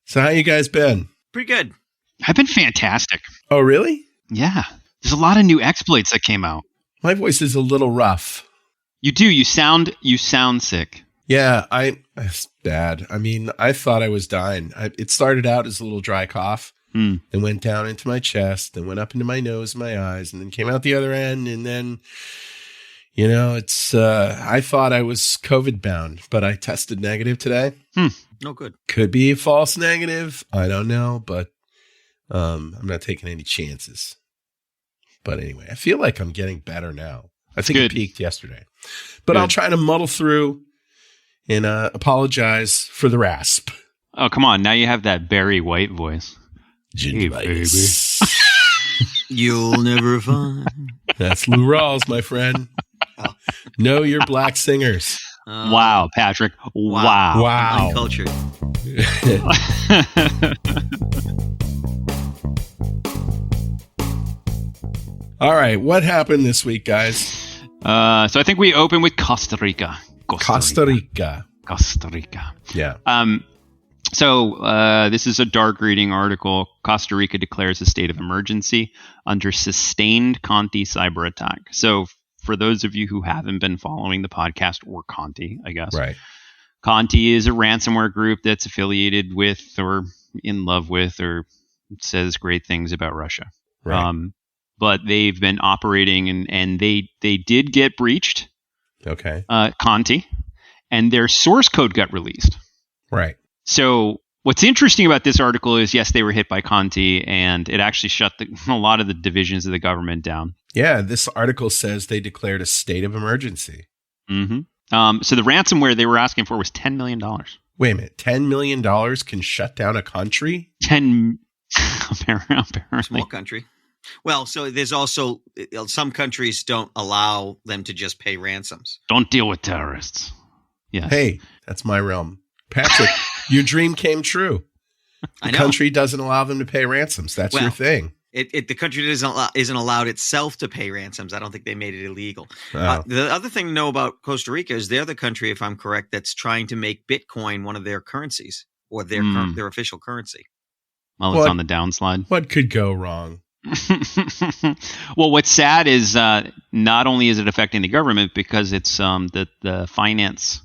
So how you guys been? Pretty good. I've been fantastic. Oh, really? Yeah. There's a lot of new exploits that came out. My voice is a little rough. You do. You sound sick. Yeah, it's bad. I mean, I thought I was dying. It started out as a little dry cough, then went down into my chest, then went up into my nose, my eyes, and then came out the other end. And then, I thought I was COVID bound, but I tested negative today. No good. Could be a false negative. I don't know, but I'm not taking any chances. But anyway, I feel like I'm getting better now. I think it peaked yesterday. But I'll try to muddle through and apologize for the rasp. Oh, come on. Now you have that Barry White voice. Gingivitis. You'll never find. That's Lou Rawls, my friend. Oh. Know your black singers. Wow, Patrick. Wow. Culture. All right. What happened this week, guys? So I think we open with Costa Rica. Costa Rica. Yeah. So this is a dark reading article. Costa Rica declares a state of emergency under sustained Conti cyber attack. So for those of you who haven't been following the podcast, or Conti, I guess. Right. Conti is a ransomware group that's affiliated with or in love with or says great things about Russia. Right. But they've been operating and they did get breached. Okay. Conti, and their source code got released. Right. So what's interesting about this article is, yes, they were hit by Conti, and it actually shut a lot of the divisions of the government down. Yeah, this article says they declared a state of emergency. Mm-hmm. So the ransomware they were asking for was $10 million. Wait a minute. $10 million can shut down a country? Apparently. Small country. Well, so there's also some countries don't allow them to just pay ransoms. Don't deal with terrorists. Yeah. Hey, that's my realm. Patrick, your dream came true. The country doesn't allow them to pay ransoms. That's your thing. The country isn't allowed itself to pay ransoms. I don't think they made it illegal. Oh. The other thing to know about Costa Rica is they're the country, if I'm correct, that's trying to make Bitcoin one of their currencies or their official currency. Well, it's on the downslide. What could go wrong? Well, what's sad is not only is it affecting the government because it's the finance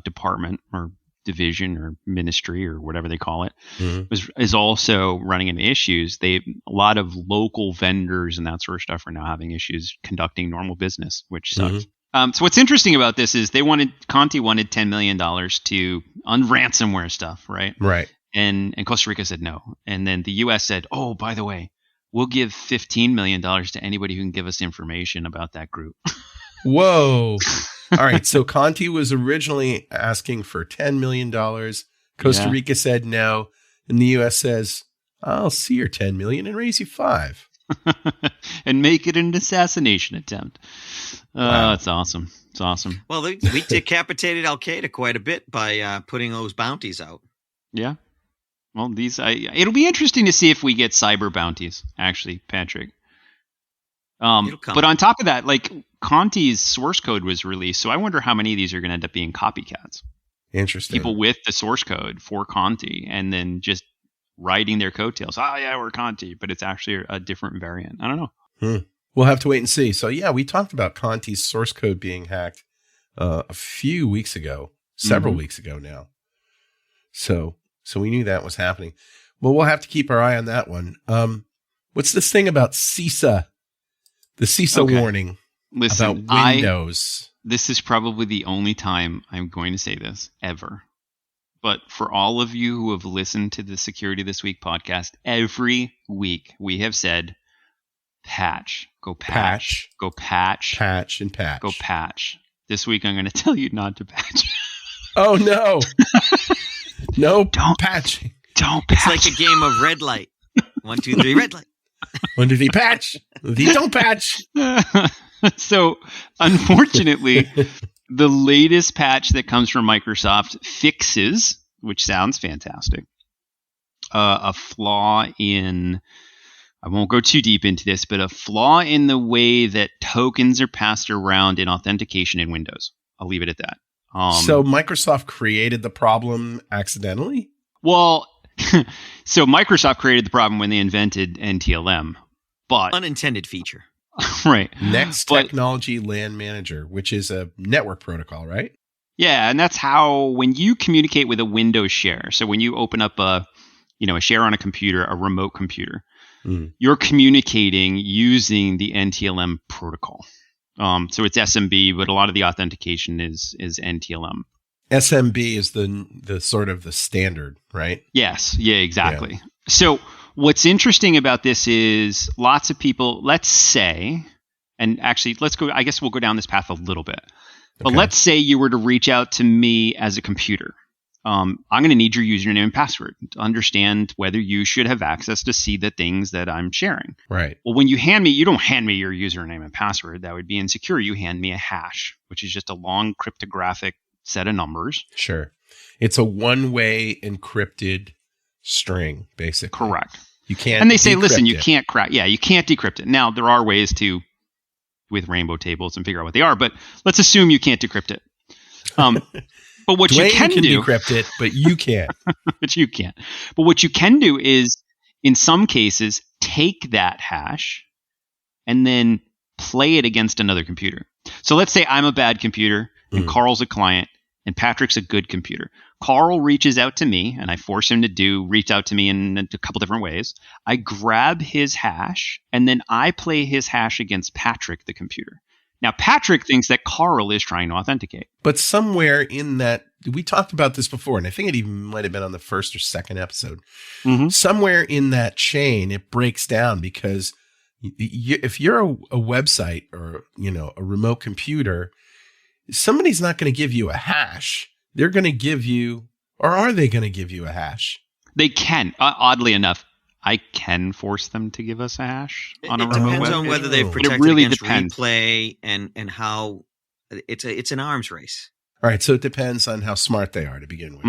department or division or ministry or whatever they call it is also running into issues. A lot of local vendors and that sort of stuff are now having issues conducting normal business, which sucks. So what's interesting about this is Conti wanted $10 million on ransomware stuff, right? Right. And Costa Rica said no. And then the U.S. said, oh, by the way, we'll give $15 million to anybody who can give us information about that group. Whoa. All right. So Conti was originally asking for $10 million. Costa Rica said no. And the U.S. says, I'll see your $10 million and raise you $5. And make it an assassination attempt. Wow. That's awesome. It's awesome. Well, we decapitated Al-Qaeda quite a bit by putting those bounties out. Yeah. Well, it'll be interesting to see if we get cyber bounties, actually, Patrick. But on top of that, like Conti's source code was released, so I wonder how many of these are going to end up being copycats. Interesting. People with the source code for Conti and then just riding their coattails. Oh, yeah, we're Conti, but it's actually a different variant. I don't know. We'll have to wait and see. So, yeah, we talked about Conti's source code being hacked a few weeks ago, several weeks ago now. So we knew that was happening. Well, we'll have to keep our eye on that one. What's this thing about CISA? The CISA warning about Windows. This is probably the only time I'm going to say this ever. But for all of you who have listened to the Security This Week podcast, every week we have said, patch, go patch, go patch, patch and patch, go patch. This week I'm going to tell you not to patch. Oh, no. No, don't patching. Don't patch. It's like a game of red light. 1, 2, 3, red light. 1, 2, 3, patch. 1, 2, 3, don't patch. So, unfortunately, the latest patch that comes from Microsoft fixes, which sounds fantastic, a flaw in, I won't go too deep into this, but a flaw in the way that tokens are passed around in authentication in Windows. I'll leave it at that. So Microsoft created the problem accidentally? Well, So Microsoft created the problem when they invented NTLM, but unintended feature. Right. Next Technology LAN Manager, which is a network protocol, right? Yeah, and that's how when you communicate with a Windows share. So when you open up a share on a computer, a remote computer, you're communicating using the NTLM protocol. So it's SMB, but a lot of the authentication is NTLM. SMB is the sort of the standard, right? Yes. Yeah, exactly. Yeah. So what's interesting about this is lots of people, let's say, and actually I guess we'll go down this path a little bit. But let's say you were to reach out to me as a computer. I'm going to need your username and password to understand whether you should have access to see the things that I'm sharing. Right. Well, when you don't hand me your username and password. That would be insecure. You hand me a hash, which is just a long cryptographic set of numbers. Sure. It's a one-way encrypted string, basically. Correct. You can't. And they say, listen, you can't crack. Yeah, you can't decrypt it. Now, there are ways to, with rainbow tables, and figure out what they are, but let's assume you can't decrypt it. But what Dwayne you can do, decrypt it, but you can't. But you can't. But what you can do is, in some cases, take that hash and then play it against another computer. So let's say I'm a bad computer and Carl's a client and Patrick's a good computer. Carl reaches out to me and I force him to reach out to me in a couple different ways. I grab his hash and then I play his hash against Patrick, the computer. Now, Patrick thinks that Carl is trying to authenticate. But somewhere in that, we talked about this before, and I think it even might have been on the first or second episode. Somewhere in that chain, it breaks down because if you're a website or, a remote computer, somebody's not going to give you a hash. They're going to give you, or are they going to give you a hash? They can. Oddly enough, I can force them to give us a hash on a remote web. It depends on whether they've protected against replay and how it's an arms race. All right, so it depends on how smart they are to begin with.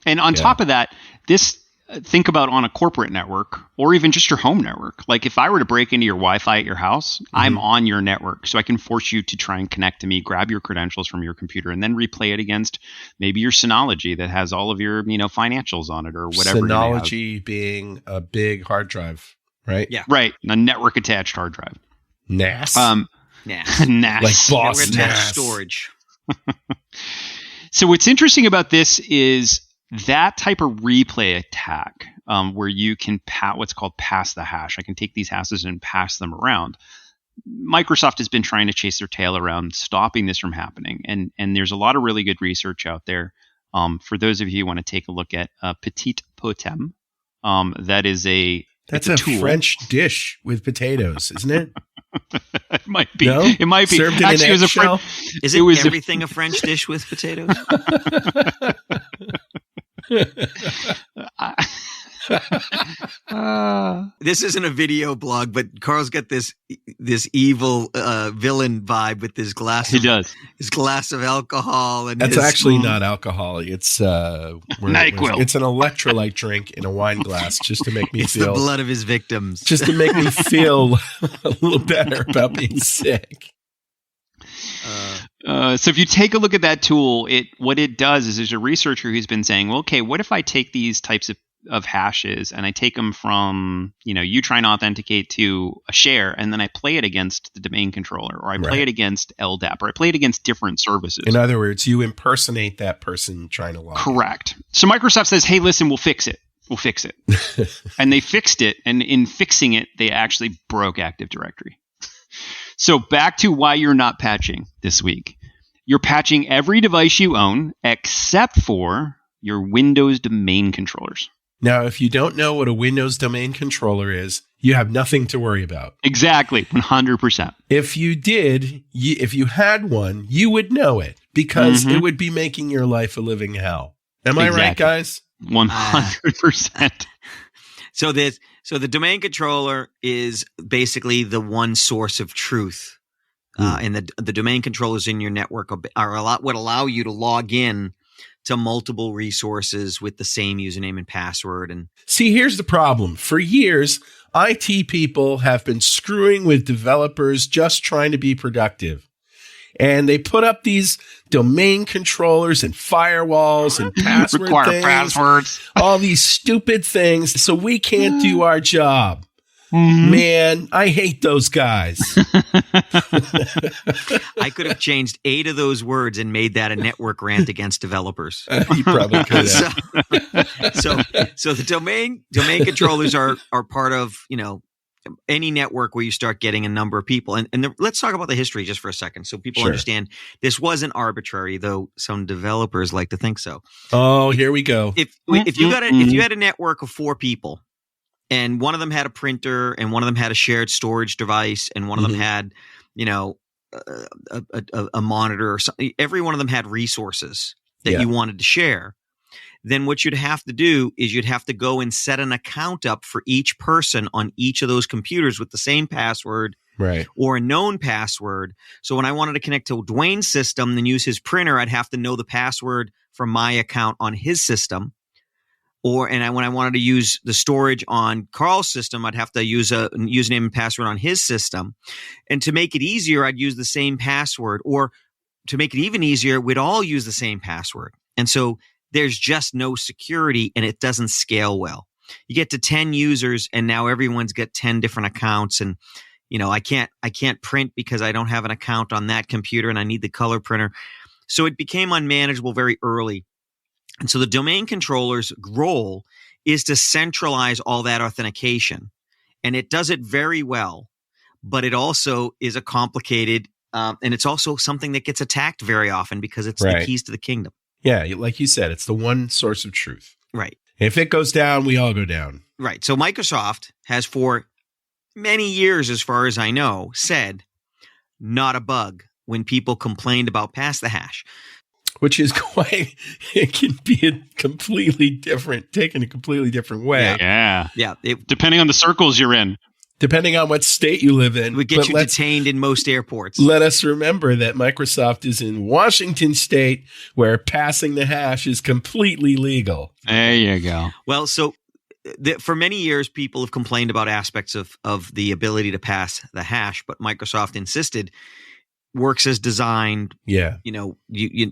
And on top of that, think about on a corporate network or even just your home network. Like if I were to break into your Wi-Fi at your house, I'm on your network. So I can force you to try and connect to me, grab your credentials from your computer, and then replay it against maybe your Synology that has all of your financials on it or whatever. Synology being a big hard drive, right? Yeah. Right. A network attached hard drive. NAS. NAS. Like boss NAS. Storage. So what's interesting about this is that type of replay attack where you can what's called pass the hash. I can take these hashes and pass them around. Microsoft has been trying to chase their tail around stopping this from happening. And there's a lot of really good research out there. For those of you who want to take a look at Petit Potem, that's a tool. French dish with potatoes, isn't it? It might be. No? It might be. Served Actually, in an eggshell? Is everything a French dish with potatoes? This isn't a video blog, but Carl's got this evil villain vibe with his glass. He does. His glass of alcohol, and that's actually not alcohol. It's NyQuil. It's an electrolyte drink in a wine glass, just to make me it's feel the blood of his victims, just to make me feel a little better about being sick. So if you take a look at that tool, what it does is there's a researcher who's been saying, well, okay, what if I take these types of hashes and I take them from, you try and authenticate to a share and then I play it against the domain controller or I play it against LDAP or I play it against different services. In other words, you impersonate that person trying to log in. Correct. So Microsoft says, hey, listen, we'll fix it. We'll fix it. And they fixed it. And in fixing it, they actually broke Active Directory. So back to why you're not patching this week. You're patching every device you own except for your Windows domain controllers. Now, if you don't know what a Windows domain controller is, you have nothing to worry about. Exactly, 100%. If you did, if you had one, you would know it because it would be making your life a living hell. Am I right, guys? 100%. So the domain controller is basically the one source of truth, and the domain controllers in your network would allow you to log in to multiple resources with the same username and password. And see, here's the problem. For years, IT people have been screwing with developers just trying to be productive. And they put up these domain controllers and firewalls and password Require things, passwords. all these stupid things, so we can't do our job. Mhm. Man, I hate those guys. I could have changed 8 of those words and made that a network rant against developers. You probably could have. So the domain controllers are part of, any network where you start getting a number of people. And let's talk about the history just for a second, so people Sure. understand this wasn't arbitrary, though some developers like to think so. Oh, here we go. If you had a network of 4 people, and one of them had a printer, and one of them had a shared storage device, and one of them had, a monitor or something. Every one of them had resources that you wanted to share. Then what you'd have to do is you'd have to go and set an account up for each person on each of those computers with the same password, Right. or a known password. So when I wanted to connect to Dwayne's system and use his printer, I'd have to know the password from my account on his system. When I wanted to use the storage on Carl's system, I'd have to use a username and password on his system. And to make it easier, I'd use the same password. Or to make it even easier, we'd all use the same password. And so there's just no security, and it doesn't scale well. You get to 10 users, and now everyone's got 10 different accounts. And I can't print because I don't have an account on that computer, and I need the color printer. So it became unmanageable very early. And so the domain controller's role is to centralize all that authentication. And it does it very well, but it also is a complicated, and it's also something that gets attacked very often because it's the keys to the kingdom. Yeah, like you said, it's the one source of truth. Right. If it goes down, we all go down. Right. So Microsoft has for many years, as far as I know, said not a bug when people complained about pass the hash. Which is it can be taken a completely different way. Yeah. Yeah. Depending on the circles you're in. Depending on what state you live in. It would get you detained in most airports. Let us remember that Microsoft is in Washington State, where passing the hash is completely legal. There you go. Well, so for many years, people have complained about aspects of the ability to pass the hash, but Microsoft insisted works as designed. Yeah.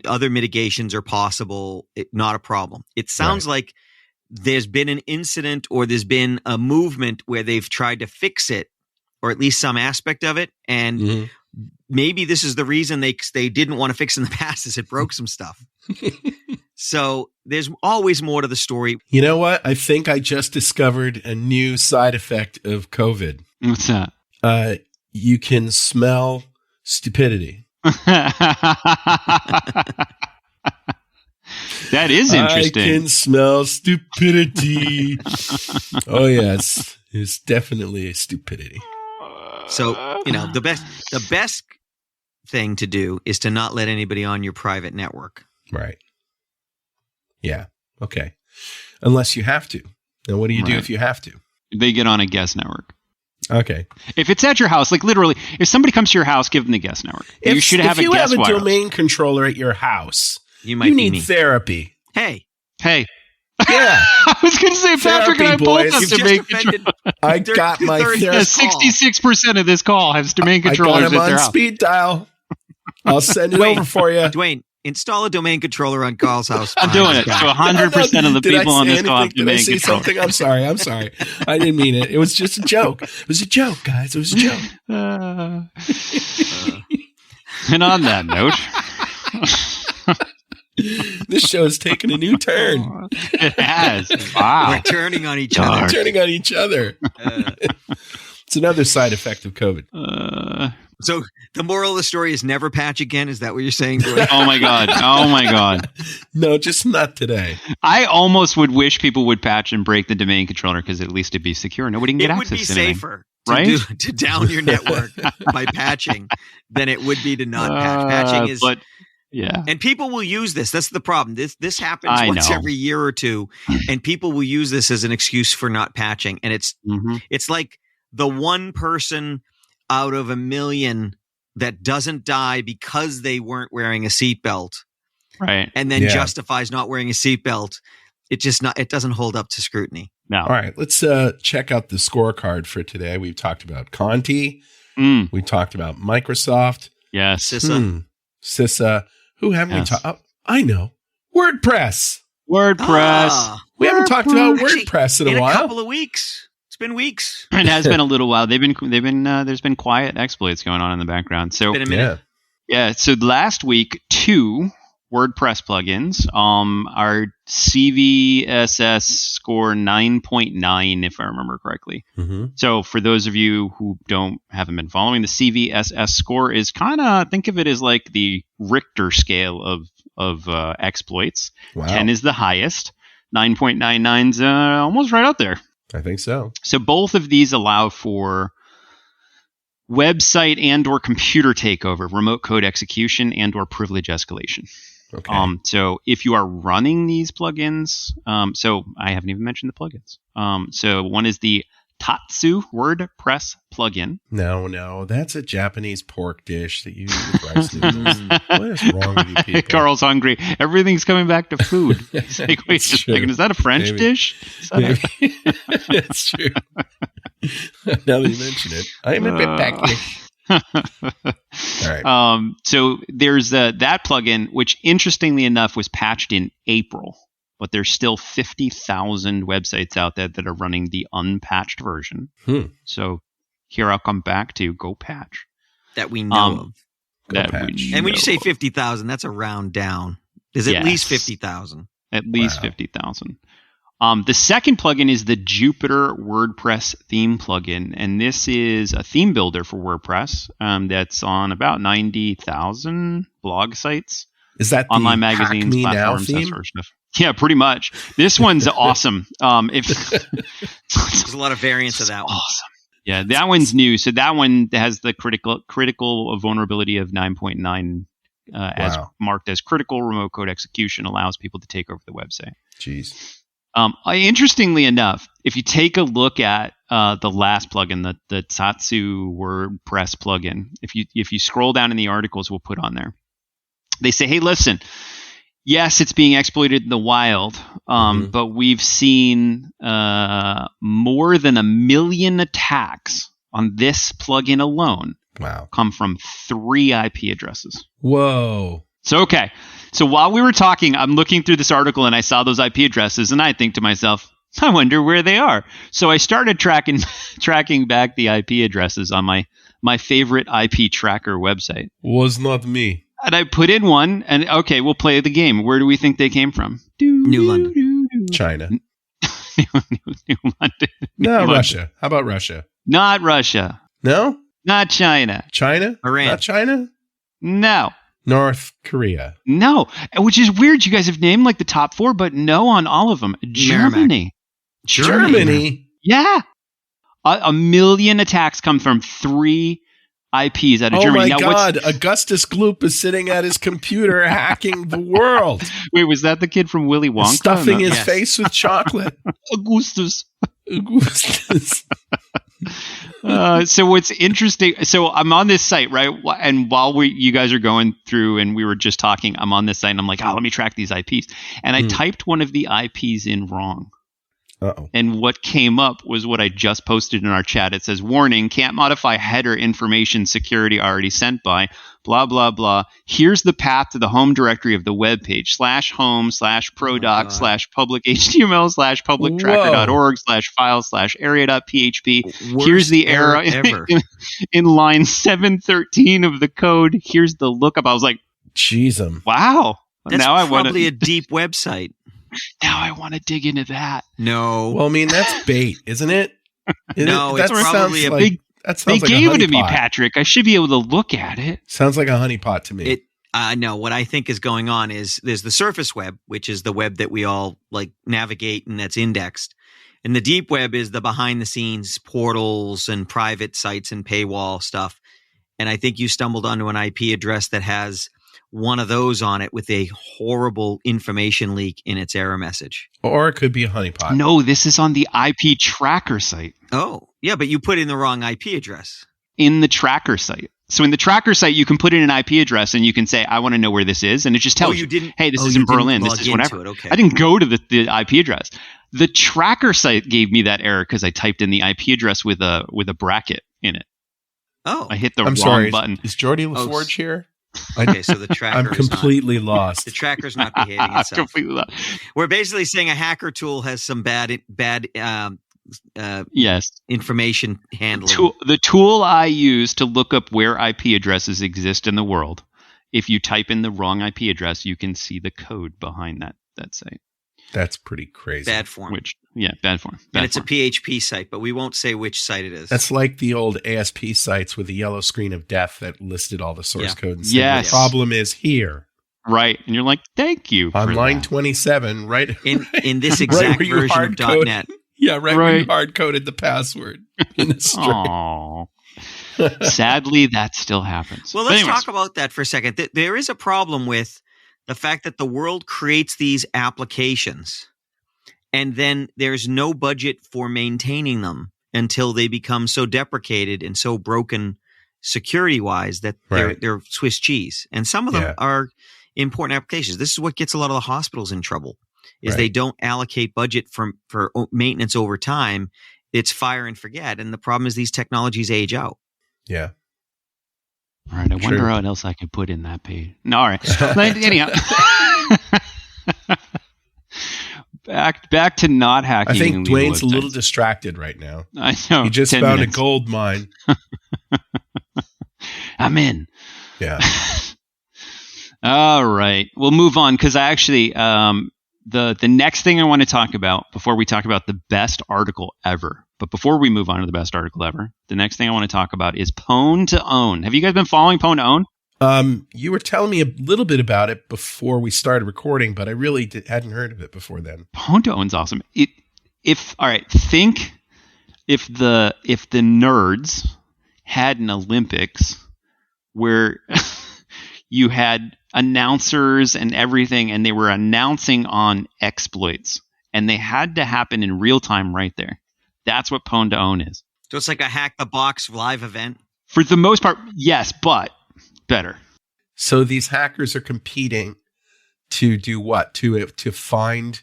Other mitigations are possible. Not a problem. It sounds like there's been an incident, or there's been a movement where they've tried to fix it, or at least some aspect of it. And maybe this is the reason they didn't want to fix in the past, is it broke some stuff. So there's always more to the story. You know what? I think I just discovered a new side effect of COVID. What's that? You can smell stupidity. That is interesting. I can smell stupidity. Oh yes, it's definitely a stupidity. So the best thing to do is to not let anybody on your private network. Right. Yeah. Okay. Unless you have to. Now, what do you do if you have to? They get on a guest network. Okay. If it's at your house, like literally, if somebody comes to your house, give them the guest network. You should have a guest If you have a wire. domain controller at your house, you need therapy. Hey. Yeah. I was going to say, Patrick and I both have domain controller. I got my therapy. 66% of this call has domain controllers I got him at their on house. speed dial. I'll send it over for you. Dwayne, install a domain controller on Carl's house. I'm doing it. So 100% of the people on this call have domain controller. Did I say something? I'm sorry. I didn't mean it. It was just a joke. It was a joke, guys. It was a joke. And on that note... This show has taken a new turn. It has. Wow. We're turning on each other. It's another side effect of COVID. So the moral of the story is never patch again. Is that what you're saying, Dwayne? Oh my God. No, just not today. I almost would wish people would patch and break the domain controller, because at least it'd be secure. Nobody can get access to it. It would be safer to down your network by patching than it would be to not patch. Patching is... Yeah. And people will use this. That's the problem. This happens once every year or two, and people will use this as an excuse for not patching. And it's like the one person out of a million that doesn't die because they weren't wearing a seatbelt. Right. And then justifies not wearing a seatbelt. It doesn't hold up to scrutiny. No. All right, let's check out the scorecard for today. We've talked about Conti. We talked about Microsoft. Yes. CISA. CISA. Who haven't Yes. we talked? I know. WordPress. WordPress. We haven't talked about Actually, WordPress in a a while. couple of weeks. It's been weeks. It has been a little while. There's been quiet exploits going on in the background. So Been a minute. Yeah. so last week, 2 WordPress plugins, our CVSS score 9.9, if I remember correctly. Mm-hmm. So for those of you who haven't been following, the CVSS score is kind of, think of it as like the Richter scale of exploits. Wow. 10 is the highest. 9.99 is almost right out there. I think so. So both of these allow for website and or computer takeover, remote code execution, and or privilege escalation. Okay. So if you are running these plugins, so I haven't even mentioned the plugins. So one is the Tatsu WordPress plugin. No, that's a Japanese pork dish that you eat with rice noodles. What is wrong with you people? Carl's hungry. Everything's coming back to food. He's like, wait a second, is that a French Maybe. dish? Maybe. It's true. Now that you mention it, I'm a bit back. All right. So there's that plugin, which interestingly enough was patched in April, but there's still 50,000 websites out there that are running the unpatched version. So here I'll come back to go patch. That we know of. Go that patch. we And when know you say of. 50,000, that's a round down. There's at least Yes. 50,000. At least Wow. 50,000. The second plugin is the Jupyter WordPress theme plugin, and this is a theme builder for WordPress that's on about 90,000 blog sites, Is that the online Hack magazines, Me Now platforms, that theme? sort of stuff. Yeah, pretty much. This one's awesome. There's a lot of variants of that one. Awesome. Yeah, that one's new. So that one has the critical vulnerability of 9.9 as Wow. marked as critical remote code execution, allows people to take over the website. Jeez. Interestingly enough, if you take a look at the last plugin, the Tatsu WordPress plugin, if you scroll down in the articles we'll put on there, they say, hey, listen, yes, it's being exploited in the wild, but we've seen more than 1 million attacks on this plugin alone Wow. come from 3 IP addresses. Whoa. So while we were talking, I'm looking through this article and I saw those IP addresses and I think to myself, I wonder where they are. So I started tracking back the IP addresses on my favorite IP tracker website. Was not me. And I put in one and okay, we'll play the game. Where do we think they came from? New London. China. New London. No, London. Russia. How about Russia? Not Russia. No? Not China. China? Iran. Not China? No. North Korea. No. Which is weird. You guys have named like the top 4, but no on all of them. Germany. Germany? Yeah. 1 million attacks come from 3 IPs out of Oh Germany. my Now, God. Augustus Gloop is sitting at his computer hacking the world. Wait, was that the kid from Willy Wonka? Stuffing his Yes. face with chocolate. Augustus. Augustus. So what's interesting, so I'm on this site, right? And while you guys are going through and we were just talking, I'm on this site and I'm like, let me track these IPs. And I typed one of the IPs in wrong. Uh-oh. And what came up was what I just posted in our chat. It says, warning, can't modify header information security already sent by blah, blah, blah. Here's the path to the home directory of the web page, /home/prodoc /public HTML /publictracker.org /file /area.php. Here's the error ever. in line 713 of the code. Here's the lookup. I was like, Jeez, 'em. wow. That's now I want probably to a deep website. now I want to dig into that. No. Well, I mean, that's bait, isn't it? No, That it's probably sounds a like, big- that They sounds like gave a it to me, honeypot. Patrick. I should be able to look at it. Sounds like a honeypot to me. No, what I think is going on is there's the surface web, which is the web that we all like navigate and that's indexed. And the deep web is the behind the scenes portals and private sites and paywall stuff. And I think you stumbled onto an IP address that has one of those on it with a horrible information leak in its error message. Or it could be a honeypot. No, this is on the IP tracker site. Oh, yeah, but you put in the wrong IP address. In the tracker site. So in the tracker site, you can put in an IP address and you can say, I want to know where this is. And it just tells you didn't. hey, this oh, is you in didn't Berlin. This log is into whatever. it, okay. I didn't go to the IP address. The tracker site gave me that error because I typed in the IP address with a bracket in it. Oh, I hit the I'm wrong sorry. button. Is Jordy LaForge here? Okay, so the tracker I'm completely lost. the tracker's not behaving itself. Completely lost. We're basically saying a hacker tool has some bad Yes. information handling. The tool I use to look up where IP addresses exist in the world, if you type in the wrong IP address, you can see the code behind that site. That's pretty crazy. Bad form. Bad form. And it's a PHP site, but we won't say which site it is. That's like the old ASP sites with the yellow screen of death that listed all the source code and said, Yes. the problem is here. Right. And you're like, thank you. On for line that. 27, right? in this exact where you version of hard-code- .NET. Yeah, where you hard-coded the password in the string. Aw. Sadly, that still happens. Well, But let's anyways, talk about that for a second. There is a problem with the fact that the world creates these applications and then there's no budget for maintaining them until they become so deprecated and so broken security-wise that they're Swiss cheese. And some of them are important applications. This is what gets a lot of the hospitals in trouble, is they don't allocate budget for maintenance over time. It's fire and forget. And the problem is these technologies age out. Yeah. all right. I wonder what else I could put in that page. No, all right. But anyhow. Back to not hacking. I think illegal Dwayne's a little websites. distracted right now. I know. He just 10 found minutes. a gold mine. I'm in. Yeah. All right. We'll move on because I actually the next thing I want to talk about before we talk about the best article ever. But before we move on to the best article ever, the next thing I want to talk about is Pwn to Own. Have you guys been following Pwn to Own? You were telling me a little bit about it before we started recording, but I really hadn't heard of it before then. Pwn to Own's awesome. Think if the nerds had an Olympics where you had announcers and everything, and they were announcing on exploits, and they had to happen in real time right there. That's what Pwn to Own is. So it's like a hack the box live event. For the most part, yes, but better. So these hackers are competing to do what? To find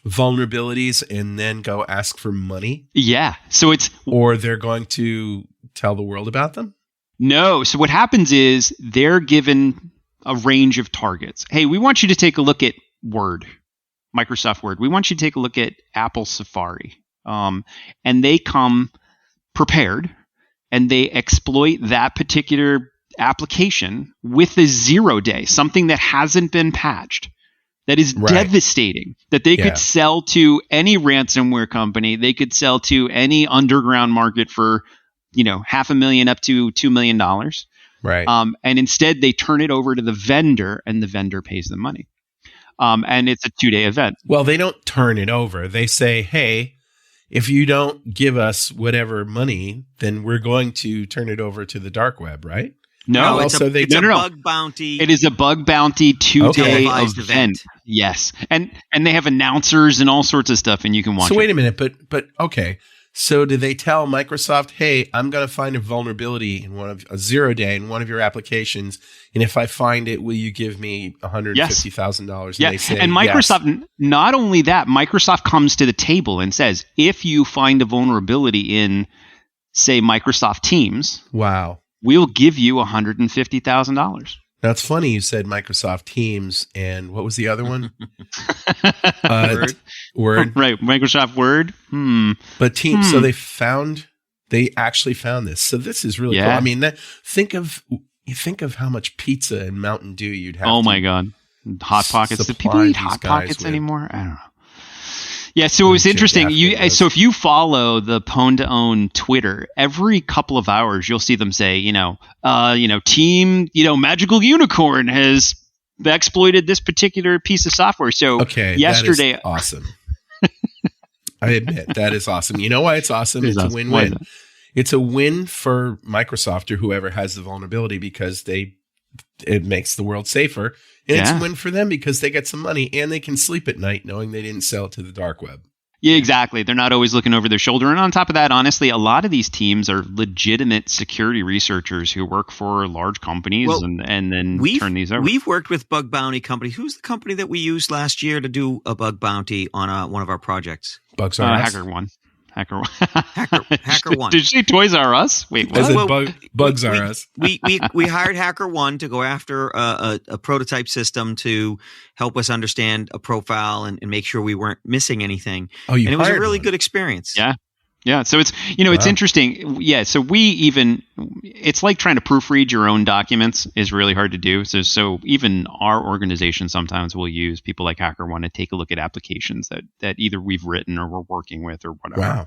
vulnerabilities and then go ask for money? Yeah. Or they're going to tell the world about them? No. So what happens is they're given a range of targets. Hey, we want you to take a look at Word, Microsoft Word. We want you to take a look at Apple Safari. And they come prepared and they exploit that particular application with a 0 day, something that hasn't been patched, that is devastating, that they could sell to any ransomware company. They could sell to any underground market for, $500,000 up to $2 million. Right. And instead they turn it over to the vendor and the vendor pays them money. And it's a 2-day event. Well, they don't turn it over. They say, hey, if you don't give us whatever money, then we're going to turn it over to the dark web, right? No, it's a bug bounty. It is a bug bounty 2-day event. Yes. And they have announcers and all sorts of stuff, and you can watch it. So wait a minute, but okay. So do they tell Microsoft, hey, I'm going to find a vulnerability in a 0 day in one of your applications, and if I find it, will you give me $150,000? Yeah. They say, and Microsoft, not only that, Microsoft comes to the table and says, if you find a vulnerability in, say, Microsoft Teams, wow, we'll give you $150,000. Now, it's funny you said Microsoft Teams, and what was the other one? Word. Right, Microsoft Word. But Teams, so they actually found this. So this is really cool. I mean, think of how much pizza and Mountain Dew you'd have. Oh my God. Hot Pockets. Do people eat Hot Pockets anymore? I don't know. Yeah, so it was interesting. So if you follow the Pwn to Own Twitter, every couple of hours you'll see them say, team, Magical Unicorn has exploited this particular piece of software. So yesterday, that is awesome. I admit that is awesome. You know why it's awesome? It's a win-win. It's a win for Microsoft or whoever has the vulnerability because it makes the world safer. And it's a win for them because they get some money and they can sleep at night knowing they didn't sell it to the dark web. Yeah, exactly. They're not always looking over their shoulder. And on top of that, honestly, a lot of these teams are legitimate security researchers who work for large companies and then turn these over. We've worked with bug bounty companies. Who's the company that we used last year to do a bug bounty on one of our projects? Bugs R Us. HackerOne. Hacker1. Did you say Toys R Us? Wait, what? As in Bugs R Us. We hired Hacker1 to go after a prototype system to help us understand a profile and make sure we weren't missing anything. Oh, you and it was a hired really one. good experience. Yeah. Yeah. So it's, it's interesting. Yeah. So it's like trying to proofread your own documents is really hard to do. So even our organization sometimes will use people like HackerOne to take a look at applications that either we've written or we're working with or whatever. Wow.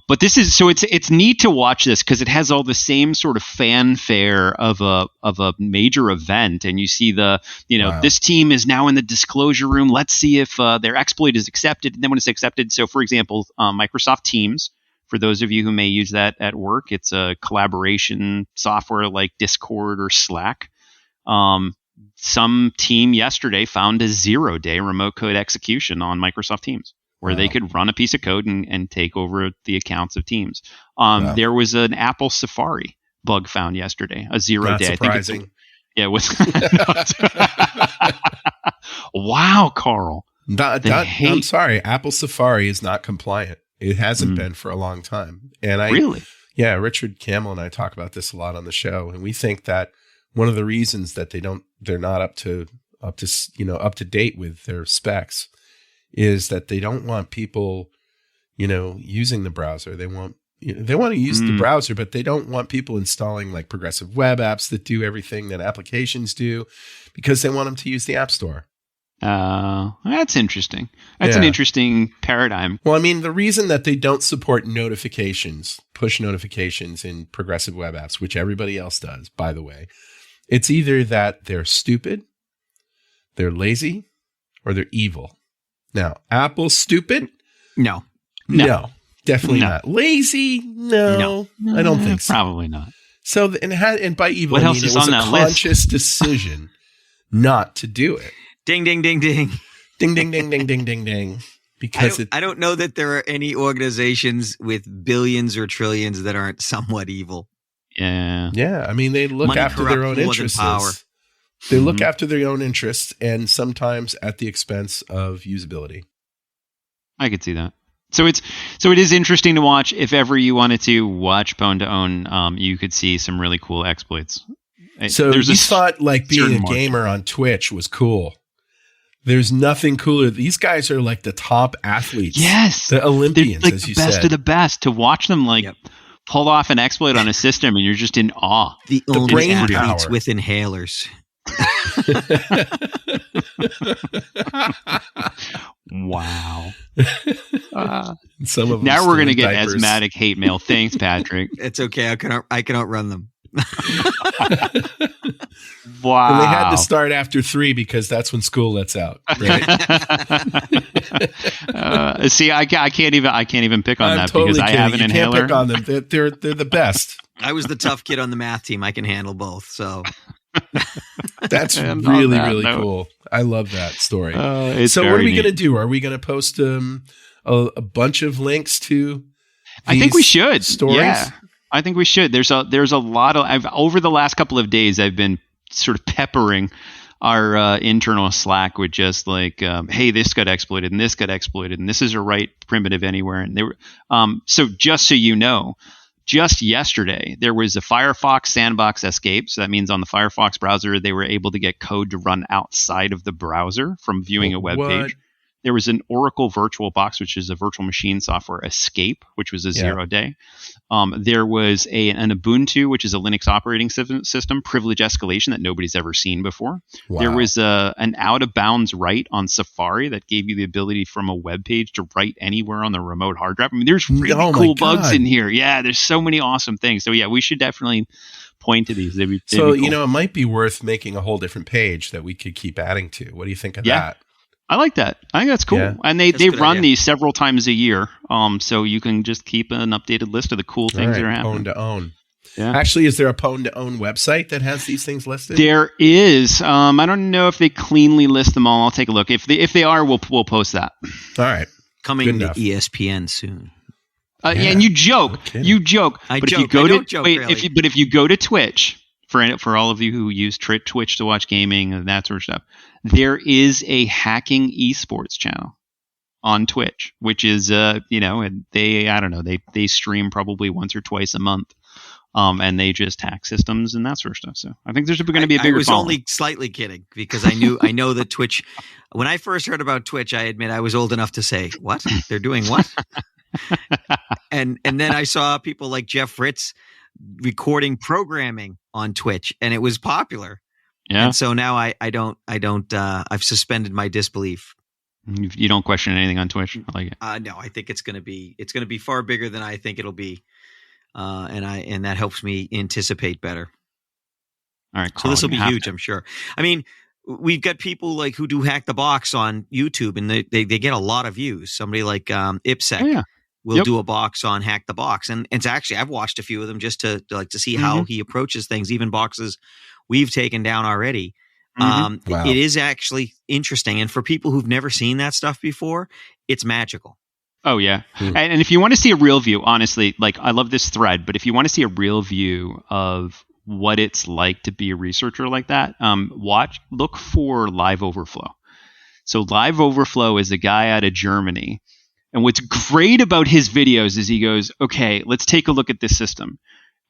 But this is, so it's neat to watch this because it has all the same sort of fanfare of a major event. And you see this team is now in the disclosure room. Let's see if their exploit is accepted. And then when it's accepted, so for example, Microsoft Teams, for those of you who may use that at work, it's a collaboration software like Discord or Slack. Some team yesterday found a 0-day remote code execution on Microsoft Teams, where they could run a piece of code and take over the accounts of Teams. There was an Apple Safari bug found yesterday, a 0-day. Not surprising. Yeah, with wow, Carl. I'm sorry, Apple Safari is not compliant. It hasn't been for a long time. And really? Yeah, Richard Campbell and I talk about this a lot on the show, and we think that one of the reasons that they're not up to date with their specs is that they don't want people, using the browser. They want to use the browser, but they don't want people installing like progressive web apps that do everything that applications do, because they want them to use the App Store. That's interesting. That's an interesting paradigm. Well, I mean, the reason that they don't support notifications, push notifications in progressive web apps, which everybody else does, by the way, it's either that they're stupid, they're lazy, or they're evil. Now, Apple's stupid? No, definitely not. Lazy? No, I don't think so. Probably not. So, and by evil, what I else mean is it was on a that list? conscious decision not to do it. Ding, ding, ding, ding. Ding, ding, ding, ding, ding, ding, ding. Because I don't know that there are any organizations with billions or trillions that aren't somewhat evil. Yeah. Yeah. I mean, they look Money after their own corrupts more than interests. power. They look after their own interests, and sometimes at the expense of usability. I could see that. So it is interesting to watch. If ever you wanted to watch Pwn to Own, you could see some really cool exploits. So you thought like being a gamer on Twitch was cool. There's nothing cooler. These guys are like the top athletes. Yes. The Olympians, like as you the best said. of the best. To watch them pull off an exploit on a system and you're just in awe. The only brain athletes power. with inhalers. Wow. Some of them Now we're going to still in get diapers. asthmatic hate mail. Thanks, Patrick. It's okay. I can outrun them. Wow. And they had to start after 3 because that's when school lets out. Right? See, I can't even pick on I'm that totally because I kidding. have an you inhaler. Can't pick on them. They're the best. I was the tough kid on the math team. I can handle both. So That's And on really, that really note- cool. I love that story. It's So what are very we neat. going to do? Are we going to post a bunch of links to I think we these should. stories? Yeah, I think we should. There's a lot of. Over the last couple of days, I've been sort of peppering our internal Slack with just like, hey, this got exploited and this got exploited and this is a right primitive anywhere. And they were so just so you know, just yesterday there was a Firefox sandbox escape. So that means on the Firefox browser they were able to get code to run outside of the browser from viewing a web What? page. There was an Oracle VirtualBox, which is a virtual machine software escape, which was a 0-day. There was an Ubuntu, which is a Linux operating system, privilege escalation that nobody's ever seen before. Wow. There was an out-of-bounds write on Safari that gave you the ability from a web page to write anywhere on the remote hard drive. I mean, there's really Oh my cool bugs God. in here. Yeah, there's so many awesome things. So yeah, we should definitely point to these. They'd be So, cool. it might be worth making a whole different page that we could keep adding to. What do you think of Yeah. that? I like that. I think that's cool. Yeah. And they That's a good run idea. these several times a year. So you can just keep an updated list of the cool things that are happening. Pwn to Own. Yeah. Actually, is there a Pwn to Own website that has these things listed? There is. I don't know if they cleanly list them all. I'll take a look. If they are, we'll post that. All right. coming Good to enough. ESPN soon. Yeah. And you joke. No kidding. You joke. I but joke. if you go I to don't joke, really. if you go to Twitch, for all of you who use Twitch to watch gaming and that sort of stuff, there is a hacking esports channel. on Twitch, which is and they stream probably once or twice a month. And they just hack systems and that sort of stuff. So I think there's going to be a bigger. I was following. only slightly kidding because I know that Twitch. When I first heard about Twitch, I admit I was old enough to say, "What? They're doing what?" and then I saw people like Jeff Fritz recording programming on Twitch, and it was popular. Yeah. And so now I don't. I've suspended my disbelief. You don't question anything on Twitch. I like it. No, I think it's going to be far bigger than I think it'll be. And that helps me anticipate better. All right, so this will be huge, I'm sure. I mean, we've got people like who do Hack the Box on YouTube, and they get a lot of views. Somebody like IPSEC will do a box on Hack the Box, and it's actually I've watched a few of them just to see how he approaches things, even boxes we've taken down already. Wow. It is actually interesting, and for people who've never seen that stuff before, it's magical. Oh, yeah. And if you want to see a real view, honestly, like I love this thread, but if you want to see a real view of what it's like to be a researcher like that, look for Live Overflow. So Live Overflow is a guy out of Germany. And what's great about his videos is he goes, okay, let's take a look at this system.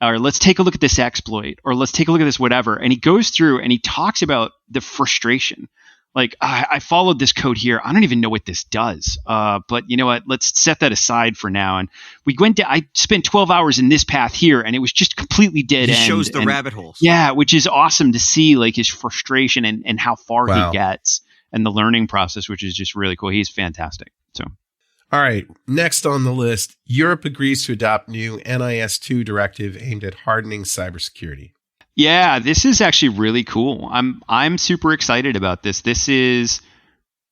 Or let's take a look at this exploit. Or let's take a look at this whatever. And he goes through and he talks about the frustration. Like, I followed this code here. I don't even know what this does. But you know what? Let's set that aside for now. And I spent 12 hours in this path here, and it was just completely dead end. He shows the rabbit holes. Yeah, which is awesome to see, like his frustration and how far he gets, and the learning process, which is just really cool. He's fantastic. So, all right. Next on the list, Europe agrees to adopt new NIS2 directive aimed at hardening cybersecurity. Yeah, this is actually really cool. I'm super excited about this. This is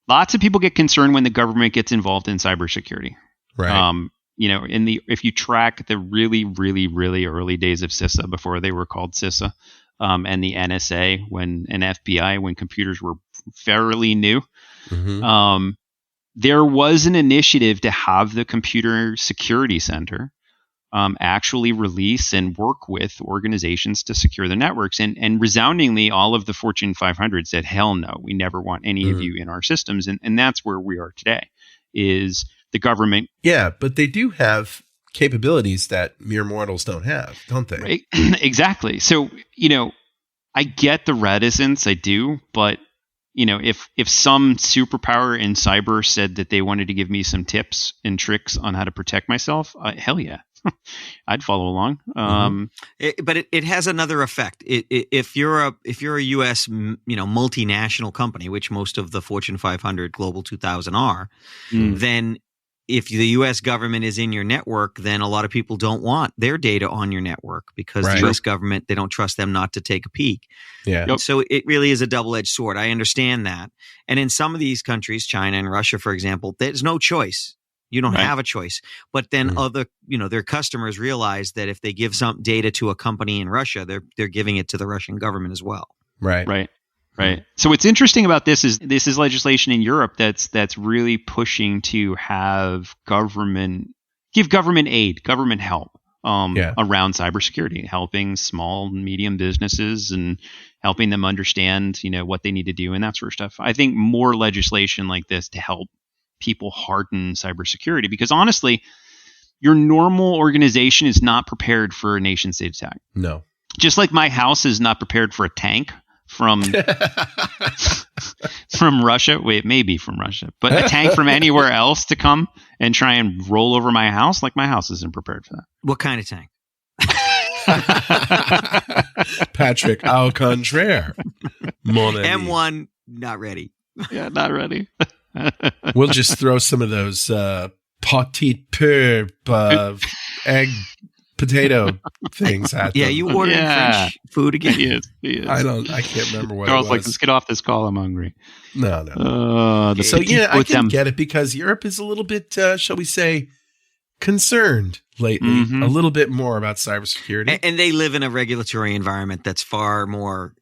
lots of people get concerned when the government gets involved in cybersecurity. Right. If you track the really, really, really early days of CISA before they were called CISA, and the NSA and FBI when computers were fairly new, there was an initiative to have the Computer Security Center actually release and work with organizations to secure the networks. And resoundingly, all of the Fortune 500 said, hell no, we never want any of you in our systems. And that's where we are today, is the government. Yeah, but they do have capabilities that mere mortals don't have, don't they? Right? Exactly. So, I get the reticence, I do, but if some superpower in cyber said that they wanted to give me some tips and tricks on how to protect myself, hell yeah. I'd follow along. But it has another effect. If you're a U.S. multinational company, which most of the Fortune 500, Global 2000 are, then if the U.S. government is in your network, then a lot of people don't want their data on your network because the U.S. government, they don't trust them not to take a peek. Yeah. Yep. So it really is a double-edged sword. I understand that. And in some of these countries, China and Russia, for example, there's no choice. You don't have a choice. But then their customers realize that if they give some data to a company in Russia, they're giving it to the Russian government as well. Right. So what's interesting about this is legislation in Europe that's really pushing to have give government aid, government help around cybersecurity, helping small and medium businesses and helping them understand, what they need to do and that sort of stuff. I think more legislation like this to help people harden cybersecurity, because honestly, your normal organization is not prepared for a nation state attack. No. Just like my house is not prepared for a tank from Russia. Wait, maybe from Russia, but a tank from anywhere else to come and try and roll over my house, like my house isn't prepared for that. What kind of tank? Patrick, au contraire. M1, not ready. Yeah, not ready. We'll just throw some of those petit peu egg potato things at them. Yeah, you ordered French food again? He is. I can't remember what Carl's it was. like, let's get off this call. I'm hungry. No. So I can get it because Europe is a little bit, shall we say, concerned lately, a little bit more about cybersecurity. And they live in a regulatory environment that's far more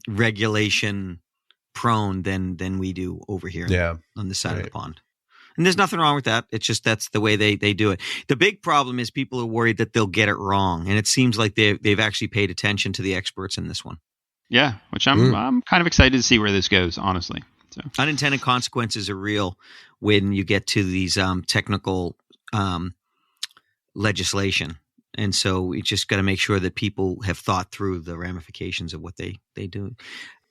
regulation prone than we do over here on this side of the pond. And there's nothing wrong with that. It's just that's the way they do it. The big problem is people are worried that they'll get it wrong. And it seems like they've actually paid attention to the experts in this one. Yeah, which I'm kind of excited to see where this goes, honestly. So. Unintended consequences are real when you get to these technical legislation. And so we just got to make sure that people have thought through the ramifications of what they do.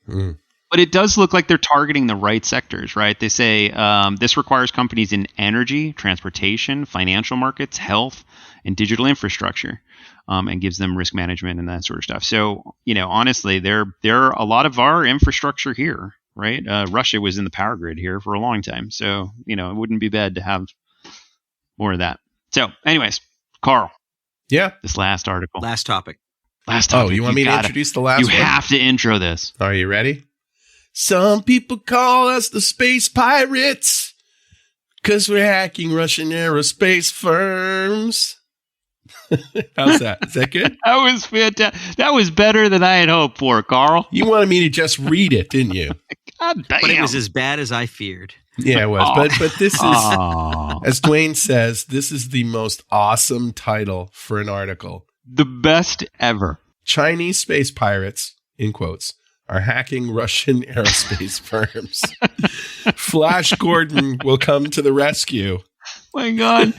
Mm. But it does look like they're targeting the right sectors, right? They say this requires companies in energy, transportation, financial markets, health, and digital infrastructure, and gives them risk management and that sort of stuff. So, honestly, there are a lot of our infrastructure here, right? Russia was in the power grid here for a long time. So, it wouldn't be bad to have more of that. So, anyways, Carl. Yeah. This last article. Last topic. Oh, you want me to introduce the last one? You have to intro this. Are you ready? Some people call us the space pirates because we're hacking Russian aerospace firms. How's that? Is that good? That was fantastic. That was better than I had hoped for, Carl. You wanted me to just read it, didn't you? God damn. But it was as bad as I feared. Yeah, it was. Oh. But this is, as Dwayne says, this is the most awesome title for an article. The best ever. Chinese space pirates, in quotes, are hacking Russian aerospace firms. Flash Gordon will come to the rescue. My God.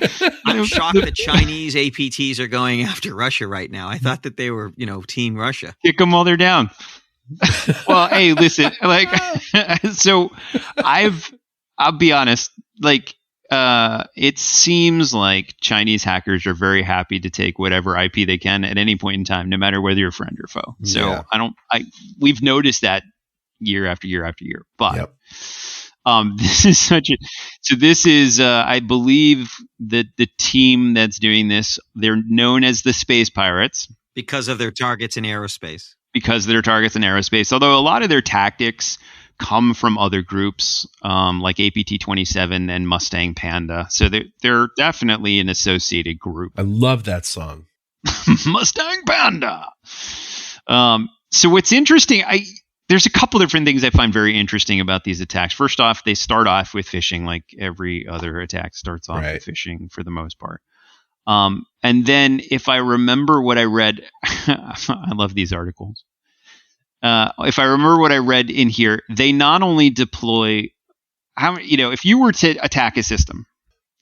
I'm shocked that Chinese APTs are going after Russia right now. I thought that they were, Team Russia. Kick them while they're down. Well, hey, listen, so I'll be honest, it seems like Chinese hackers are very happy to take whatever IP they can at any point in time, no matter whether you're friend or foe. So yeah. We've noticed that year after year after year, but yep. This is I believe that the team that's doing this, they're known as the Space Pirates because of their targets in aerospace. Although a lot of their tactics come from other groups like APT-27 and Mustang Panda. So they're definitely an associated group. I love that song. Mustang Panda. So what's interesting, there's a couple different things I find very interesting about these attacks. First off, they start off with phishing, like every other attack starts off with phishing for the most part. And then if I remember what I read, I love these articles. If I remember what I read in here, they not only deploy if you were to attack a system,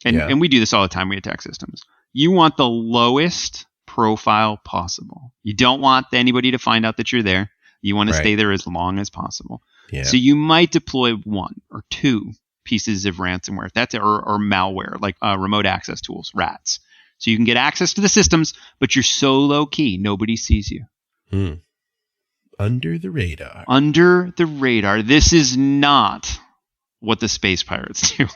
and we do this all the time, we attack systems, you want the lowest profile possible. You don't want anybody to find out that you're there. You want to stay there as long as possible. Yeah. So you might deploy 1 or 2 pieces of ransomware. That's or malware, like remote access tools, RATs. So you can get access to the systems, but you're so low key, nobody sees you. Under the radar. Under the radar. This is not what the Space Pirates do.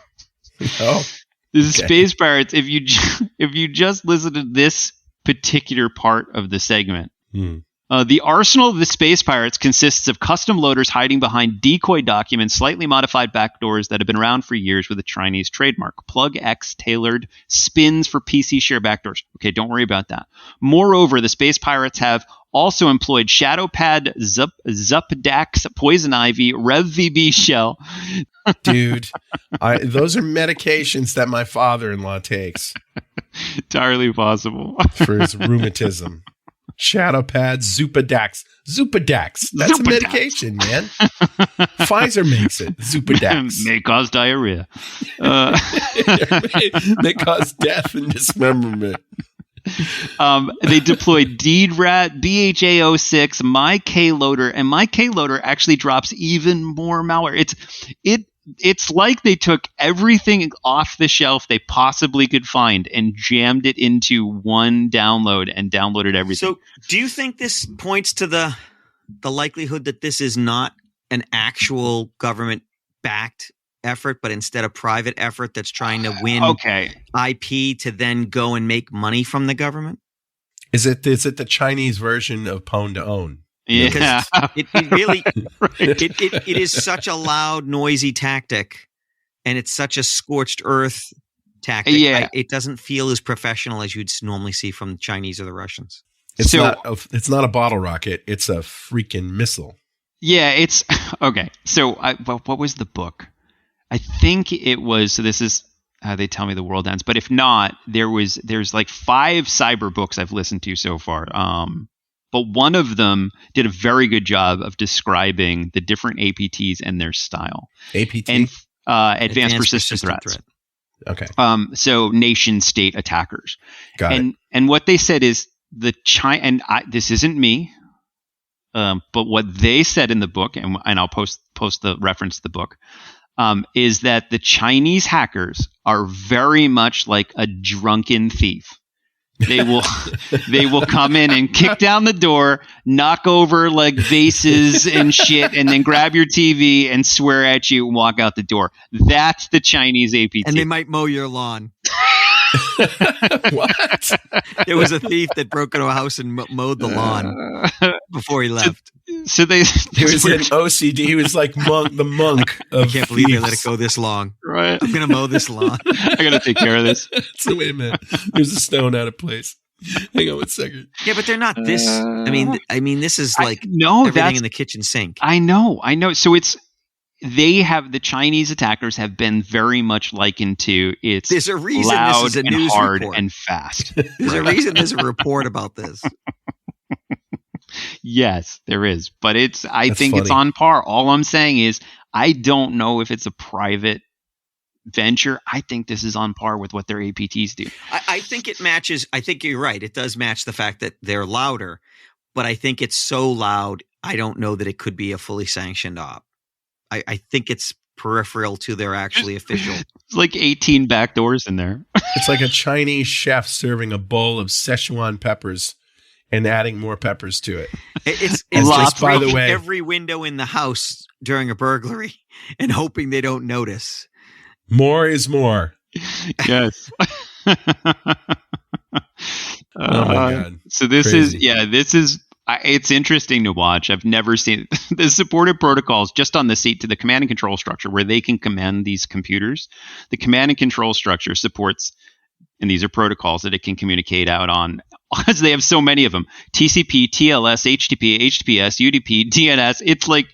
Oh, the Space Pirates, if you just listen to this particular part of the segment, the arsenal of the Space Pirates consists of custom loaders hiding behind decoy documents, slightly modified backdoors that have been around for years with a Chinese trademark. Plug X tailored spins for PC share backdoors. Okay, don't worry about that. Moreover, the Space Pirates have also employed ShadowPad, Zupdax, Poison Ivy, RevVB Shell. Dude, those are medications that my father-in-law takes. Entirely possible. For his rheumatism. ShadowPad, Zupadax. That's a medication, man. Pfizer makes it. Zupadax. May cause diarrhea. May cause death and dismemberment. They deployed DeedRat, BHA06, MyKLoader, and MyKLoader actually drops even more malware. It's like they took everything off the shelf they possibly could find and jammed it into one download and downloaded everything. So do you think this points to the likelihood that this is not an actual government-backed effort, but instead a private effort that's trying to win IP to then go and make money from the government? Is it the Chinese version of Pwn to Own? Yeah, it really it is such a loud, noisy tactic, and it's such a scorched earth tactic. Yeah. It doesn't feel as professional as you'd normally see from the Chinese or the Russians. It's not a bottle rocket. It's a freaking missile. Yeah, it's okay. So, what was the book? I think it was. So this is how they tell me the world ends. But if not, there's like 5 cyber books I've listened to so far. But one of them did a very good job of describing the different APTs and their style. APT? And advanced persistent threats. Okay. So nation state attackers. Got it. And what they said is this isn't me, but what they said in the book, and I'll post the reference to the book, is that the Chinese hackers are very much like a drunken thief. They will come in and kick down the door, knock over like vases and shit, and then grab your TV and swear at you and walk out the door. That's the Chinese APT. And they might mow your lawn. What? There was a thief that broke into a house and mowed the lawn before he left. So they He was in OCD. He was like the monk of I can't believe they thieves. let it go this long. right. I'm going to mow this lawn. I gotta take care of this. So wait a minute. There's a stone out of place. Hang on one second. Yeah, but they're not this. I mean, this is like No, everything that's in the kitchen sink. I know. So the Chinese attackers have been very much likened to it's There's a reason loud this is a and news hard report. and fast. There's a reason there's a report about this. Yes, there is, but I That's think it's funny. on par. All I'm saying is I don't know if it's a private venture. I think this is on par with what their APTs do. I think it matches. I think you're right. It does match the fact that they're louder, but I think it's so loud, I don't know that it could be a fully sanctioned op. I think it's peripheral to their actually official. It's like 18 back doors in there. It's like a Chinese chef serving a bowl of Szechuan peppers and adding more peppers to it. It's Just by the breaking way, every window in the house during a burglary and hoping they don't notice. more is more. Yes. Oh my God. So this Crazy. is it's interesting to watch. I've never seen the supported protocols just on the seat to the command and control structure where they can command these computers. The command and control structure supports, and these are protocols that it can communicate out on, because they have so many of them: TCP, TLS, HTTP, HTTPS, UDP, DNS. It's like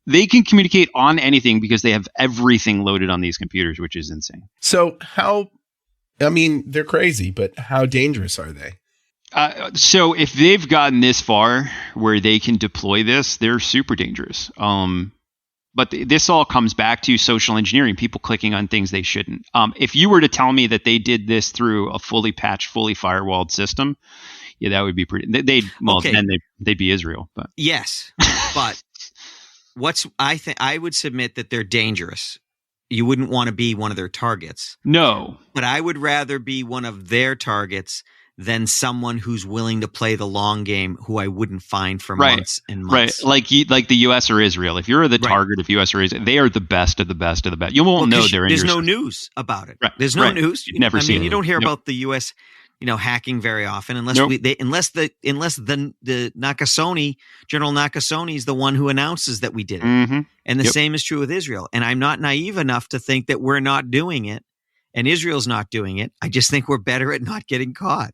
they can communicate on anything because they have everything loaded on these computers, which is insane. So they're crazy, but how dangerous are they? So if they've gotten this far where they can deploy this, they're super dangerous. But this all comes back to social engineering, people clicking on things they shouldn't. If you were to tell me that they did this through a fully patched, fully firewalled system, yeah, that would be pretty. Then they'd be Israel. But Yes, but I would submit that they're dangerous. You wouldn't want to be one of their targets. no, But I would rather be one of their targets than someone who's willing to play the long game, who I wouldn't find for Right. months and right, months. like the U.S. or Israel. If you're the Right. target of U.S. or Israel, they are the best of the best of the best. You won't know 'cause they're in there's your no system. news about it. Right, There's no right. news. You've never seen You it. don't hear Yep. about the U.S. Hacking very often unless Nope. unless the Nakasone, General Nakasone is the one who announces that we did it. Mm-hmm. And the Yep. same is true with Israel. And I'm not naive enough to think that we're not doing it and Israel's not doing it. I just think we're better at not getting caught.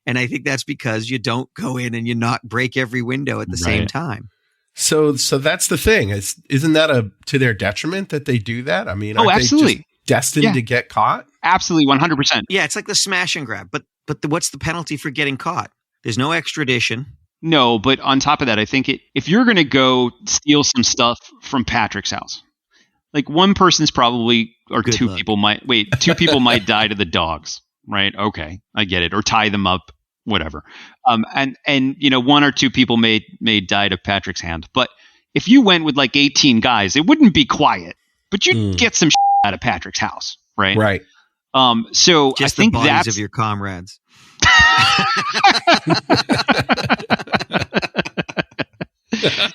And I think that's because you don't go in and you not break every window at the same Right. time. So that's the thing. Isn't that to their detriment that they do that? I mean, aren't absolutely. they just destined Yeah. to get caught? Absolutely, 100%. Yeah, it's like the smash and grab. But what's the penalty for getting caught? There's no extradition. No, but on top of that, I think if you're going to go steal some stuff from Patrick's house, like one person's probably, or Good two luck. people might die to the dogs, right? Okay, I get it. Or tie them up, whatever. And one or two people may die to Patrick's hand. But if you went with like 18 guys, it wouldn't be quiet, but you'd get some out of Patrick's house, right? Right. So Just I think the bodies that's of your comrades.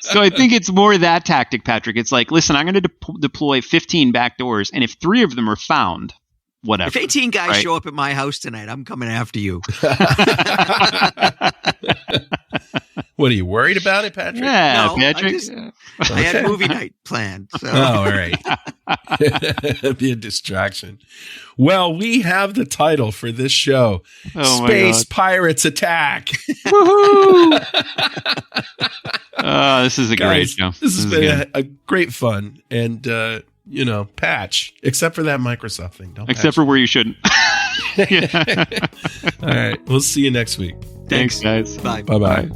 So I think it's more that tactic, Patrick. It's like, listen, I'm going to deploy 15 backdoors, and if 3 of them are found, whatever. If 18 guys right? show up at my house tonight, I'm coming after you. What, are you worried about it, Patrick? Yeah, No, Patrick. I had movie night planned. So. Oh, all right. That'd be a distraction. Well, we have the title for this show. Oh my Space God. Pirates Attack. Woohoo! This is a great Guys, show. This has is been good. a great fun. And, patch. Except for that Microsoft thing. Don't Except for where you shouldn't. All right. We'll see you next week. Thanks, guys. Bye. Bye-bye.